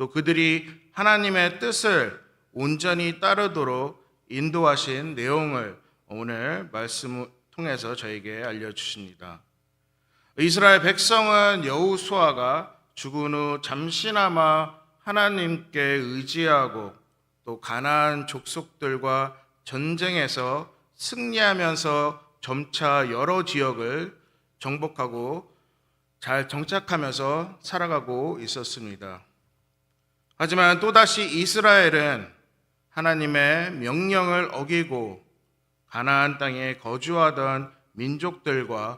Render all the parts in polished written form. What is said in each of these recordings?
또 그들이 하나님의 뜻을 온전히 따르도록 인도하신 내용을 오늘 말씀을 통해서 저에게 알려주십니다. 이스라엘 백성은 여호수아가 죽은 후 잠시나마 하나님께 의지하고 또 가나안 족속들과 전쟁에서 승리하면서 점차 여러 지역을 정복하고 잘 정착하면서 살아가고 있었습니다. 하지만 또다시 이스라엘은 하나님의 명령을 어기고 가나안 땅에 거주하던 민족들과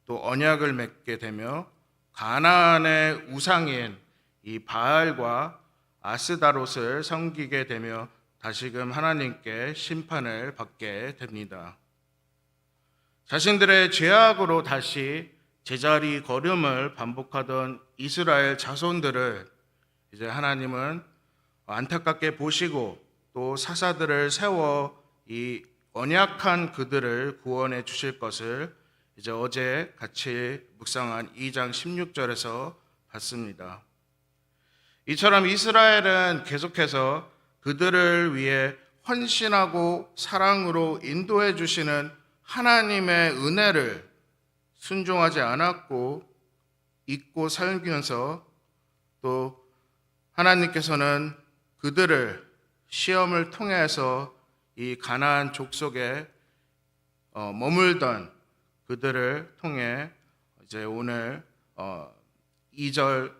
또 언약을 맺게 되며 가나안의 우상인 이 바알과 아스다롯을 섬기게 되며 다시금 하나님께 심판을 받게 됩니다. 자신들의 죄악으로 다시 제자리 걸음을 반복하던 이스라엘 자손들을 이제 하나님은 안타깝게 보시고 또 사사들을 세워 이 언약한 그들을 구원해 주실 것을 이제 어제 같이 묵상한 2장 16절에서 봤습니다. 이처럼 이스라엘은 계속해서 그들을 위해 헌신하고 사랑으로 인도해 주시는 하나님의 은혜를 순종하지 않았고 잊고 살면서 또 하나님께서는 그들을 시험을 통해서 이 가나안 족속에 머물던 그들을 통해 이제 오늘 1절부터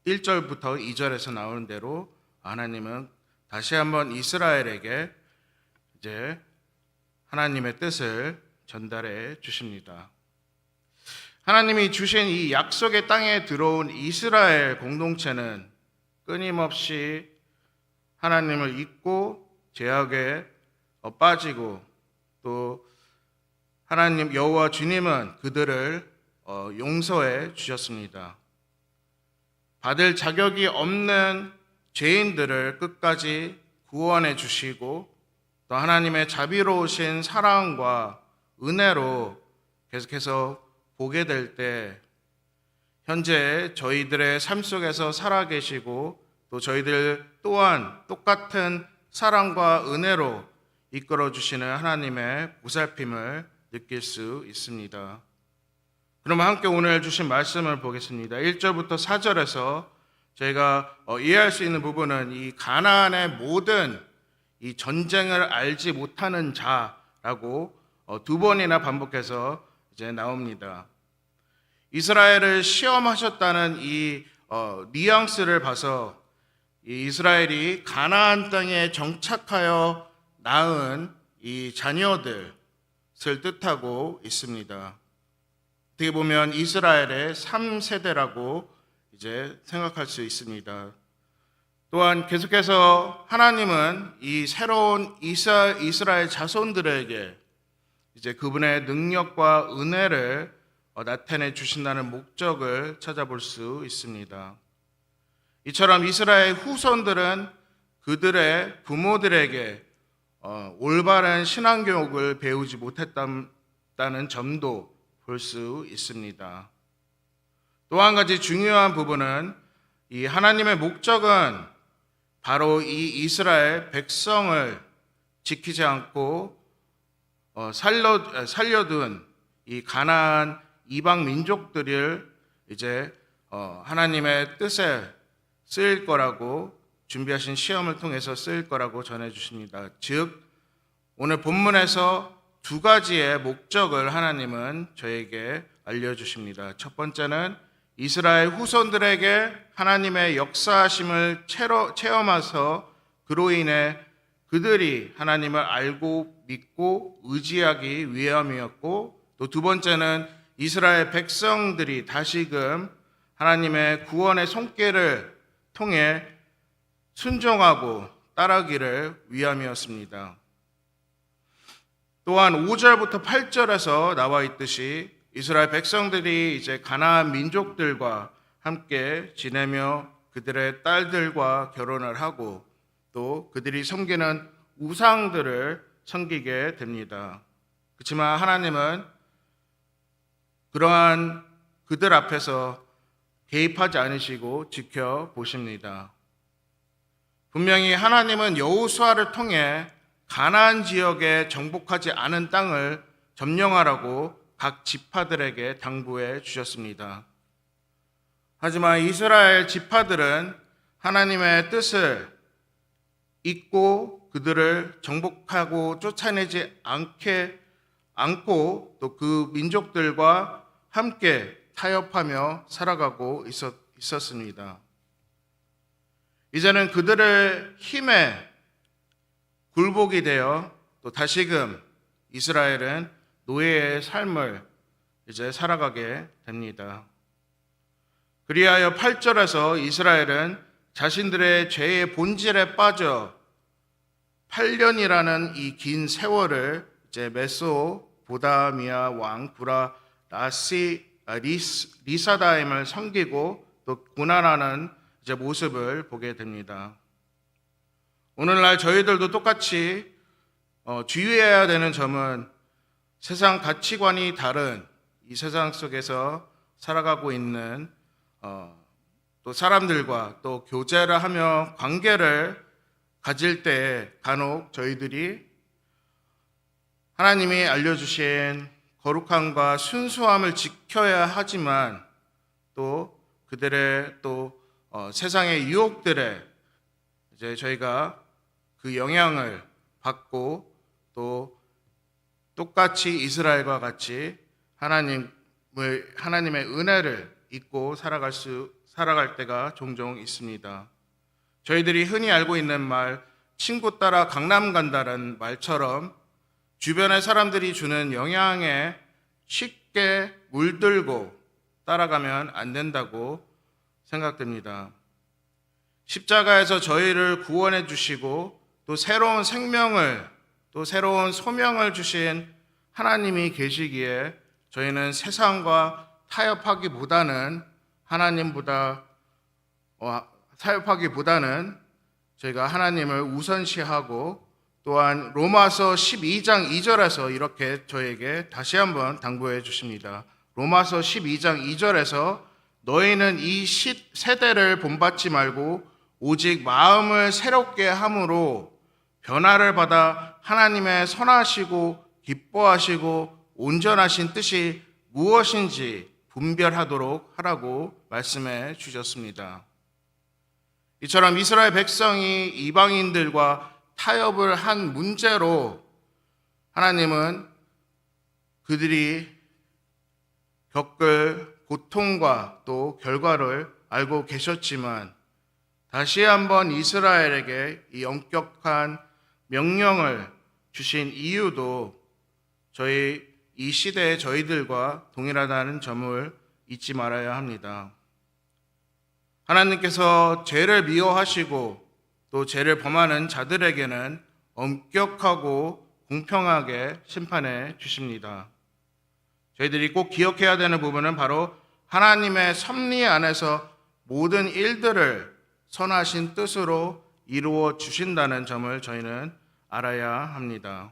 2절에서 나오는 대로 하나님은 다시 한번 이스라엘에게 이제 하나님의 뜻을 전달해 주십니다. 하나님이 주신 이 약속의 땅에 들어온 이스라엘 공동체는 끊임없이 하나님을 잊고 죄악에 빠지고 또 하나님 여호와 주님은 그들을 용서해 주셨습니다. 받을 자격이 없는 죄인들을 끝까지 구원해 주시고 또 하나님의 자비로우신 사랑과 은혜로 계속해서 보게 될 때 현재 저희들의 삶 속에서 살아계시고 또 저희들 또한 똑같은 사랑과 은혜로 이끌어 주시는 하나님의 보살핌을 느낄 수 있습니다. 그럼 함께 오늘 주신 말씀을 보겠습니다. 1절부터 4절에서 저희가 이해할 수 있는 부분은 이 가나안의 모든 이 전쟁을 알지 못하는 자라고 두 번이나 반복해서 이제 나옵니다. 이스라엘을 시험하셨다는 이 뉘앙스를 봐서 이 이스라엘이 가나안 땅에 정착하여 낳은 이 자녀들을 뜻하고 있습니다. 어떻게 보면 이스라엘의 3세대라고 이제 생각할 수 있습니다. 또한 계속해서 하나님은 이 새로운 이스라엘 자손들에게 이제 그분의 능력과 은혜를 나타내 주신다는 목적을 찾아볼 수 있습니다. 이처럼 이스라엘 후손들은 그들의 부모들에게 올바른 신앙교육을 배우지 못했다는 점도 볼 수 있습니다. 또 한 가지 중요한 부분은 이 하나님의 목적은 바로 이 이스라엘 백성을 지키지 않고 살려둔 이 가나안 이방 민족들을 이제 하나님의 뜻에 쓰일 거라고 준비하신 시험을 통해서 쓰일 거라고 전해 주십니다. 즉 오늘 본문에서 두 가지의 목적을 하나님은 저에게 알려주십니다. 첫 번째는 이스라엘 후손들에게 하나님의 역사하심을 체험해서 그로 인해 그들이 하나님을 알고 믿고 의지하기 위함이었고, 또 두 번째는 이스라엘 백성들이 다시금 하나님의 구원의 손길을 통해 순종하고 따르기를 위함이었습니다. 또한 5절부터 8절에서 나와 있듯이 이스라엘 백성들이 이제 가나안 민족들과 함께 지내며 그들의 딸들과 결혼을 하고 또 그들이 섬기는 우상들을 섬기게 됩니다. 그렇지만 하나님은 그러한 그들 앞에서 개입하지 않으시고 지켜보십니다. 분명히 하나님은 여호수아를 통해 가나안 지역에 정복하지 않은 땅을 점령하라고 각 지파들에게 당부해 주셨습니다. 하지만 이스라엘 지파들은 하나님의 뜻을 잊고 그들을 정복하고 쫓아내지 않고 또 그 민족들과 함께 타협하며 살아가고 있었습니다. 이제는 그들의 힘에 굴복이 되어 또 다시금 이스라엘은 노예의 삶을 이제 살아가게 됩니다. 그리하여 8절에서 이스라엘은 자신들의 죄의 본질에 빠져 8년이라는 이 긴 세월을 이제 메소보다미아 왕 구라 리사다임을 섬기고 또 고난하는 이제 모습을 보게 됩니다. 오늘날 저희들도 똑같이 주의해야 되는 점은 세상 가치관이 다른 이 세상 속에서 살아가고 있는 또 사람들과 또 교제를 하며 관계를 가질 때 간혹 저희들이 하나님이 알려주신 거룩함과 순수함을 지켜야 하지만 또 그들의 또 세상의 유혹들에 이제 저희가 그 영향을 받고 또 똑같이 이스라엘과 같이 하나님의 은혜를 잊고 살아갈 때가 종종 있습니다. 저희들이 흔히 알고 있는 말, 친구 따라 강남 간다는 말처럼 주변의 사람들이 주는 영향에 쉽게 물들고 따라가면 안 된다고 생각됩니다. 십자가에서 저희를 구원해 주시고 또 새로운 생명을 또 새로운 소명을 주신 하나님이 계시기에 저희는 세상과 타협하기보다는 저희가 하나님을 우선시하고 또한 로마서 12장 2절에서 이렇게 저에게 다시 한번 당부해 주십니다. 로마서 12장 2절에서 너희는 이 세대를 본받지 말고 오직 마음을 새롭게 함으로 변화를 받아 하나님의 선하시고 기뻐하시고 온전하신 뜻이 무엇인지 분별하도록 하라고 말씀해 주셨습니다. 이처럼 이스라엘 백성이 이방인들과 타협을 한 문제로 하나님은 그들이 겪을 고통과 또 결과를 알고 계셨지만 다시 한번 이스라엘에게 이 엄격한 명령을 주신 이유도 이 시대의 저희들과 동일하다는 점을 잊지 말아야 합니다. 하나님께서 죄를 미워하시고 또 죄를 범하는 자들에게는 엄격하고 공평하게 심판해 주십니다. 저희들이 꼭 기억해야 되는 부분은 바로 하나님의 섭리 안에서 모든 일들을 선하신 뜻으로 이루어 주신다는 점을 저희는 알아야 합니다.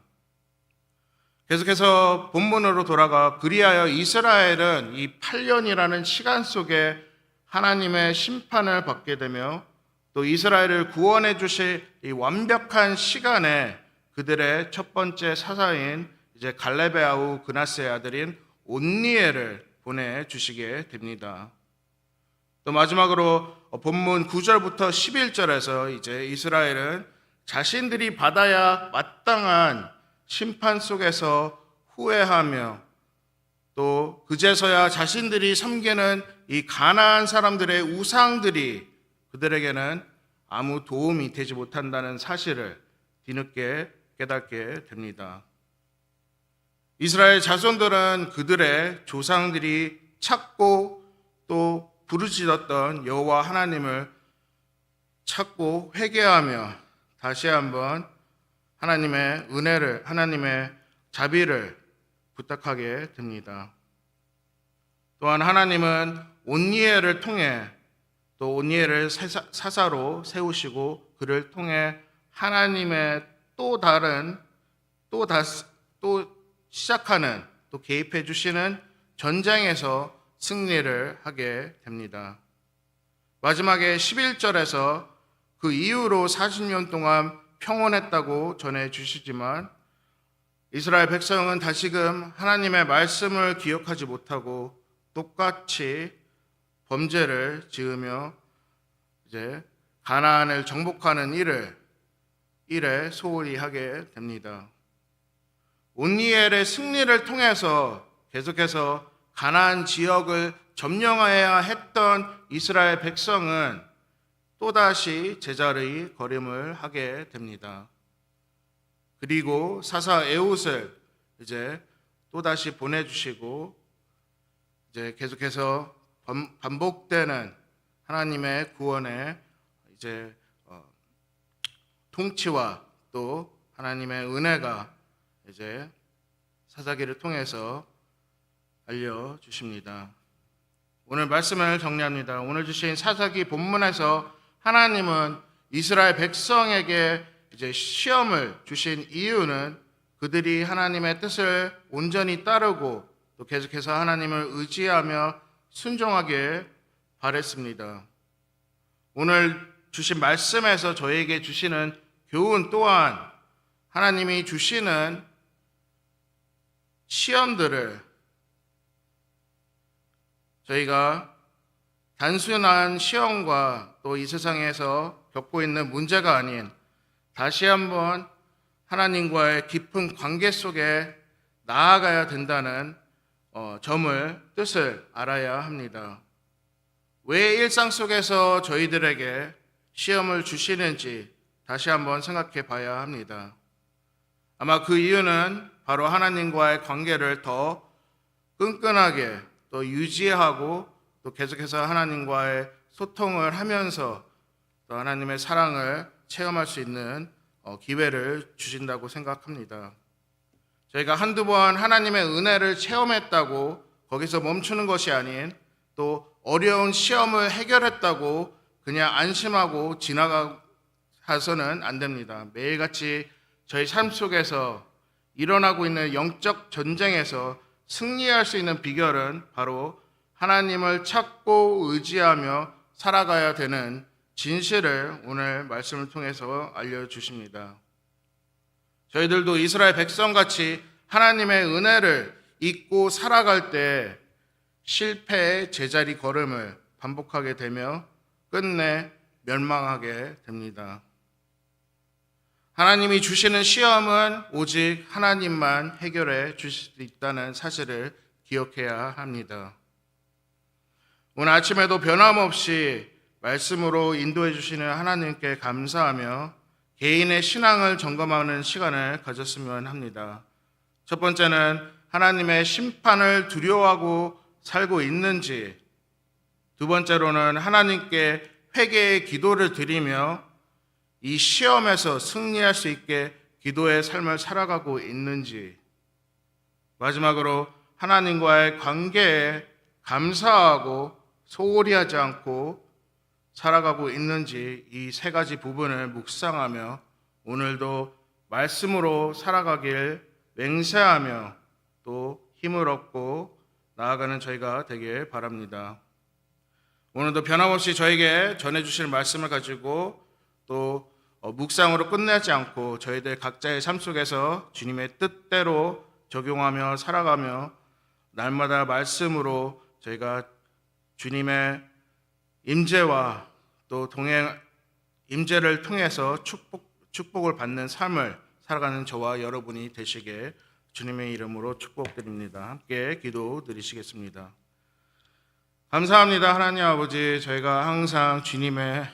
계속해서 본문으로 돌아가 그리하여 이스라엘은 이 8년이라는 시간 속에 하나님의 심판을 받게 되며 또 이스라엘을 구원해 주실 이 완벽한 시간에 그들의 첫 번째 사사인 이제 갈렙의 아우 그나스의 아들인 온니엘을 보내주시게 됩니다. 또 마지막으로 본문 9절부터 11절에서 이제 이스라엘은 자신들이 받아야 마땅한 심판 속에서 후회하며 또 그제서야 자신들이 섬기는 이 가나안 사람들의 우상들이 그들에게는 아무 도움이 되지 못한다는 사실을 뒤늦게 깨닫게 됩니다. 이스라엘 자손들은 그들의 조상들이 찾고 또 부르짖었던 여호와 하나님을 찾고 회개하며 다시 한번 하나님의 은혜를, 하나님의 자비를 부탁하게 됩니다. 또한 하나님은 온니엘을 통해 또 온니엘을 사사로 세우시고 그를 통해 하나님의 또 시작하는 또 개입해 주시는 전쟁에서 승리를 하게 됩니다. 마지막에 11절에서 그 이후로 40년 동안 평온했다고 전해 주시지만 이스라엘 백성은 다시금 하나님의 말씀을 기억하지 못하고 똑같이 범죄를 지으며 이제 가나안을 정복하는 일에 소홀히 하게 됩니다. 온니엘의 승리를 통해서 계속해서 가나안 지역을 점령해야 했던 이스라엘 백성은 또다시 제자의 걸음을 하게 됩니다. 그리고 사사 에훗을 이제 또다시 보내주시고 이제 계속해서 반복되는 하나님의 구원의 이제 통치와 또 하나님의 은혜가 이제 사사기를 통해서 알려주십니다. 오늘 말씀을 정리합니다. 오늘 주신 사사기 본문에서 하나님은 이스라엘 백성에게 이제 시험을 주신 이유는 그들이 하나님의 뜻을 온전히 따르고 또 계속해서 하나님을 의지하며 순종하길 바랬습니다. 오늘 주신 말씀에서 저에게 주시는 교훈 또한 하나님이 주시는 시험들을 저희가 단순한 시험과 또 이 세상에서 겪고 있는 문제가 아닌 다시 한번 하나님과의 깊은 관계 속에 나아가야 된다는 뜻을 알아야 합니다. 왜 일상 속에서 저희들에게 시험을 주시는지 다시 한번 생각해 봐야 합니다. 아마 그 이유는 바로 하나님과의 관계를 더 끈끈하게 또 유지하고 또 계속해서 하나님과의 소통을 하면서 또 하나님의 사랑을 체험할 수 있는 기회를 주신다고 생각합니다. 저희가 한두 번 하나님의 은혜를 체험했다고 거기서 멈추는 것이 아닌 또 어려운 시험을 해결했다고 그냥 안심하고 지나가서는 안 됩니다. 매일같이 저희 삶 속에서 일어나고 있는 영적 전쟁에서 승리할 수 있는 비결은 바로 하나님을 찾고 의지하며 살아가야 되는 진실을 오늘 말씀을 통해서 알려주십니다. 저희들도 이스라엘 백성같이 하나님의 은혜를 잊고 살아갈 때 실패의 제자리 걸음을 반복하게 되며 끝내 멸망하게 됩니다. 하나님이 주시는 시험은 오직 하나님만 해결해 주실 수 있다는 사실을 기억해야 합니다. 오늘 아침에도 변함없이 말씀으로 인도해 주시는 하나님께 감사하며 개인의 신앙을 점검하는 시간을 가졌으면 합니다. 첫 번째는 하나님의 심판을 두려워하고 살고 있는지, 두 번째로는 하나님께 회개의 기도를 드리며 이 시험에서 승리할 수 있게 기도의 삶을 살아가고 있는지, 마지막으로 하나님과의 관계에 감사하고 소홀히 하지 않고 살아가고 있는지 이 세 가지 부분을 묵상하며 오늘도 말씀으로 살아가길 맹세하며 또 힘을 얻고 나아가는 저희가 되길 바랍니다. 오늘도 변함없이 저에게 전해주실 말씀을 가지고 또 묵상으로 끝내지 않고 저희들 각자의 삶 속에서 주님의 뜻대로 적용하며 살아가며 날마다 말씀으로 저희가 주님의 임재와 또 임재를 통해서 축복을 받는 삶을 살아가는 저와 여러분이 되시게 주님의 이름으로 축복드립니다. 함께 기도 드리시겠습니다. 감사합니다. 하나님 아버지, 저희가 항상 주님의